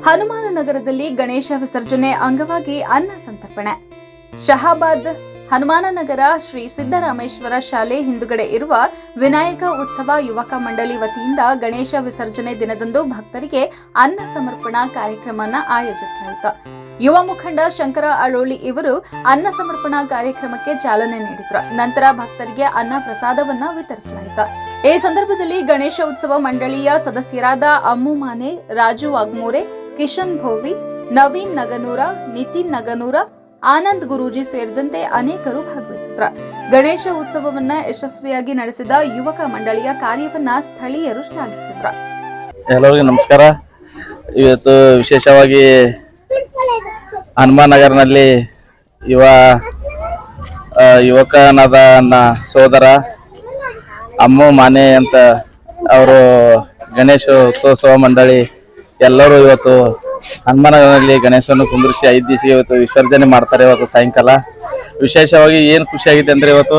ಹನುಮಾನ ನಗರದಲ್ಲಿ ಗಣೇಶ ವಿಸರ್ಜನೆ ಅಂಗವಾಗಿ ಅನ್ನ ಸಂತರ್ಪಣೆ. ಶಹಾಬಾದ್ ಹನುಮಾನ ನಗರ ಶ್ರೀ ಸಿದ್ದರಾಮೇಶ್ವರ ಶಾಲೆ ಹಿಂದುಗಡೆ ಇರುವ ವಿನಾಯಕ ಉತ್ಸವ ಯುವಕ ಮಂಡಳಿ ವತಿಯಿಂದ ಗಣೇಶ ವಿಸರ್ಜನೆ ದಿನದಂದು ಭಕ್ತರಿಗೆ ಅನ್ನ ಸಮರ್ಪಣಾ ಕಾರ್ಯಕ್ರಮವನ್ನು ಆಯೋಜಿಸಲಾಯಿತು. ಯುವ ಮುಖಂಡ ಶಂಕರ ಅಳೋಳಿ ಇವರು ಅನ್ನ ಸಮರ್ಪಣಾ ಕಾರ್ಯಕ್ರಮಕ್ಕೆ ಚಾಲನೆ ನೀಡಿದರು. ನಂತರ ಭಕ್ತರಿಗೆ ಅನ್ನ ಪ್ರಸಾದವನ್ನ ವಿತರಿಸಲಾಯಿತು. ಈ ಸಂದರ್ಭದಲ್ಲಿ ಗಣೇಶ ಉತ್ಸವ ಮಂಡಳಿಯ ಸದಸ್ಯರಾದ ಅಮ್ಮು ಮಾನೆ, ರಾಜು ವಾಗ್ಮೋರೆ, ಕಿಶನ್ ಭೋವಿ, ನವೀನ್ ನಗನೂರ, ನಿತಿನ್ ನಗನೂರ, ಆನಂದ್ ಗುರೂಜಿ ಸೇರಿದಂತೆ ಅನೇಕರು ಭಾಗವಹಿಸಿದ್ರು. ಗಣೇಶ ಉತ್ಸವವನ್ನ ಯಶಸ್ವಿಯಾಗಿ ನಡೆಸಿದ ಯುವಕ ಮಂಡಳಿಯ ಕಾರ್ಯವನ್ನ ಸ್ಥಳೀಯರು ಶ್ಲಾಘಿಸಿದ್ರು. ಎಲ್ಲರಿಗೂ ನಮಸ್ಕಾರ. ಇವತ್ತು ವಿಶೇಷವಾಗಿ ಹನುಮಾನ್ ನಗರ್ನಲ್ಲಿ ಯುವಕನಾದ ನನ್ನ ಸೋದರ ಅಮ್ಮು ಮಾನೆ ಅಂತ ಅವರು ಗಣೇಶ ಉತ್ಸವ ಮಂಡಳಿ ಎಲ್ಲರೂ ಇವತ್ತು ಹನುಮಾನ್ ನಗರದಲ್ಲಿ ಗಣೇಶವನ್ನು ಕುಂದಿರಿಸಿ 5 ದಿವಸ ಇವತ್ತು ವಿಸರ್ಜನೆ ಮಾಡ್ತಾರೆ. ಇವತ್ತು ಸಾಯಂಕಾಲ ವಿಶೇಷವಾಗಿ ಏನು ಖುಷಿಯಾಗಿದೆ ಅಂದ್ರೆ ಇವತ್ತು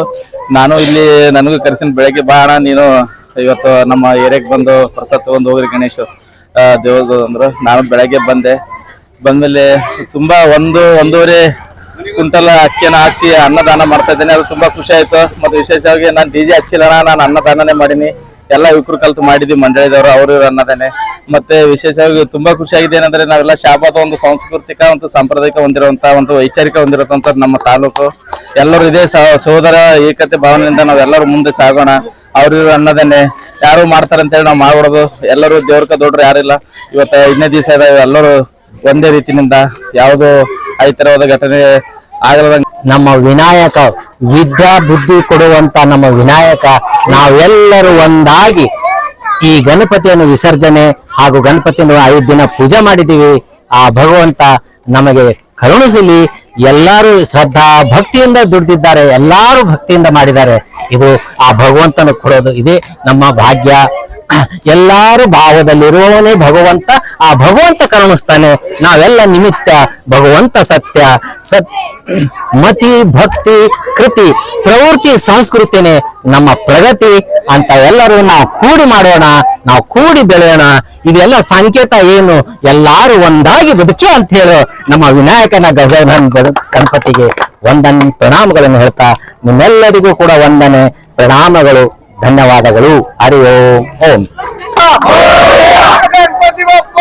ನಾನು ಇಲ್ಲಿ ನನಗೂ ಕರೆಸಿನ ಬೆಳಗ್ಗೆ ಬಾ ಅಣ್ಣ ನೀನು ಇವತ್ತು ನಮ್ಮ ಏರಿಯಾಗೆ ಬಂದು ಪ್ರಸಾದ ತಗೊಂಡು ಹೋಗ್ರಿ ಗಣೇಶ ದೇವದ ಅಂದ್ರು. ನಾನು ಬೆಳಗ್ಗೆ ಬಂದ್ಮೇಲೆ ತುಂಬಾ ಒಂದೂವರೆ ಕ್ವಿಂಟಲ್ ಅಕ್ಕಿಯನ್ನು ಹಾಕ್ಸಿ ಅನ್ನದಾನ ಮಾಡ್ತಾ ಇದ್ದೇನೆ. ಅದು ತುಂಬಾ ಖುಷಿ ಆಯ್ತು. ಮತ್ತು ವಿಶೇಷವಾಗಿ ನಾನು DJ ಹಚ್ಚಿಲ್ಲ, ನಾನು ಅನ್ನದಾನನೇ ಮಾಡೀನಿ. ಎಲ್ಲ ಯುವಕರು ಕಲ್ತು ಮಾಡಿದ್ವಿ ಮಂಡಳಿದವರು, ಅವರು ಅನ್ನದಾನೆ. ಮತ್ತೆ ವಿಶೇಷವಾಗಿ ತುಂಬಾ ಖುಷಿಯಾಗಿದೆ ಏನಂದ್ರೆ ನಾವೆಲ್ಲ ಶಾಬಾದ ಒಂದು ಸಾಂಸ್ಕೃತಿಕ ಒಂದು ಸಾಂಪ್ರದಾಯಿಕ ಹೊಂದಿರುವಂತ ಒಂದು ವೈಚಾರಿಕ ಹೊಂದಿರುವಂತ ನಮ್ಮ ತಾಲೂಕು. ಎಲ್ಲರೂ ಇದೇ ಸಹೋದರ ಏಕತೆ ಭಾವನೆಯಿಂದ ನಾವೆಲ್ಲರೂ ಮುಂದೆ ಸಾಗೋಣ. ಅವ್ರು ಅನ್ನದಾನೆ ಯಾರು ಮಾಡ್ತಾರೆ ಅಂತೇಳಿ ನಾವು ಮಾಡ್ಬಿಡೋದು. ಎಲ್ಲರೂ ದೇವ್ರಕ ದೊಡ್ಡರು ಯಾರಿಲ್ಲ. ಇವತ್ತು 5ನೇ ದಿವಸ ಇದಾವೆ. ಎಲ್ಲರೂ ಒಂದೇ ರೀತಿನಿಂದ ಯಾವುದೋ ಈ ತರವಾದ ಘಟನೆ ಆಗಲ್ಲ. ನಮ್ಮ ವಿನಾಯಕ ವಿದ್ಯಾ ಬುದ್ಧಿ ಕೊಡುವಂತ ನಮ್ಮ ವಿನಾಯಕ ನಾವೆಲ್ಲರೂ ಒಂದಾಗಿ ಈ ಗಣಪತಿಯನ್ನು ವಿಸರ್ಜನೆ ಹಾಗೂ ಗಣಪತಿಯನ್ನು 5 ದಿನ ಪೂಜೆ ಮಾಡಿದ್ದೀವಿ. ಆ ಭಗವಂತ ನಮಗೆ ಕರುಣಿಸಲಿ. ಎಲ್ಲರೂ ಶ್ರದ್ಧಾ ಭಕ್ತಿಯಿಂದ ದುಡಿದಿದ್ದಾರೆ, ಎಲ್ಲರೂ ಭಕ್ತಿಯಿಂದ ಮಾಡಿದ್ದಾರೆ. ಇದು ಆ ಭಗವಂತನ ಕೊಡೋದು, ಇದೇ ನಮ್ಮ ಭಾಗ್ಯ. ಎಲ್ಲಾರು ಭಾವದಲ್ಲಿರುವವನೇ ಭಗವಂತ. ಆ ಭಗವಂತ ಕರುಣಿಸ್ತಾನೆ. ನಾವೆಲ್ಲ ನಿಮಿತ್ತ. ಭಗವಂತ ಸತ್ಯ ಮತಿ ಭಕ್ತಿ ಕೃತಿ ಪ್ರವೃತ್ತಿ ಸಂಸ್ಕೃತಿನೇ ನಮ್ಮ ಪ್ರಗತಿ ಅಂತ ಎಲ್ಲರೂ ನಾವು ಕೂಡಿ ಮಾಡೋಣ, ನಾವು ಕೂಡಿ ಬೆಳೆಯೋಣ. ಇದೆಲ್ಲ ಸಂಕೇತ ಏನು? ಎಲ್ಲಾರು ಒಂದಾಗಿ ಬದುಕಿ ಅಂತ ಹೇಳೋ ನಮ್ಮ ವಿನಾಯಕನ ಗಜಾನನ ಗಣಪತಿಗೆ ವಂದನೆ ಪ್ರಣಾಮಗಳನ್ನು ಹೇಳ್ತಾ ನಿಮ್ಮೆಲ್ಲರಿಗೂ ಕೂಡ ವಂದನೆ ಪ್ರಣಾಮಗಳು, ಧನ್ಯವಾದಗಳು. ಹರಿ ಓಂ. ಗಣಪತಿ ಬಪ್ಪ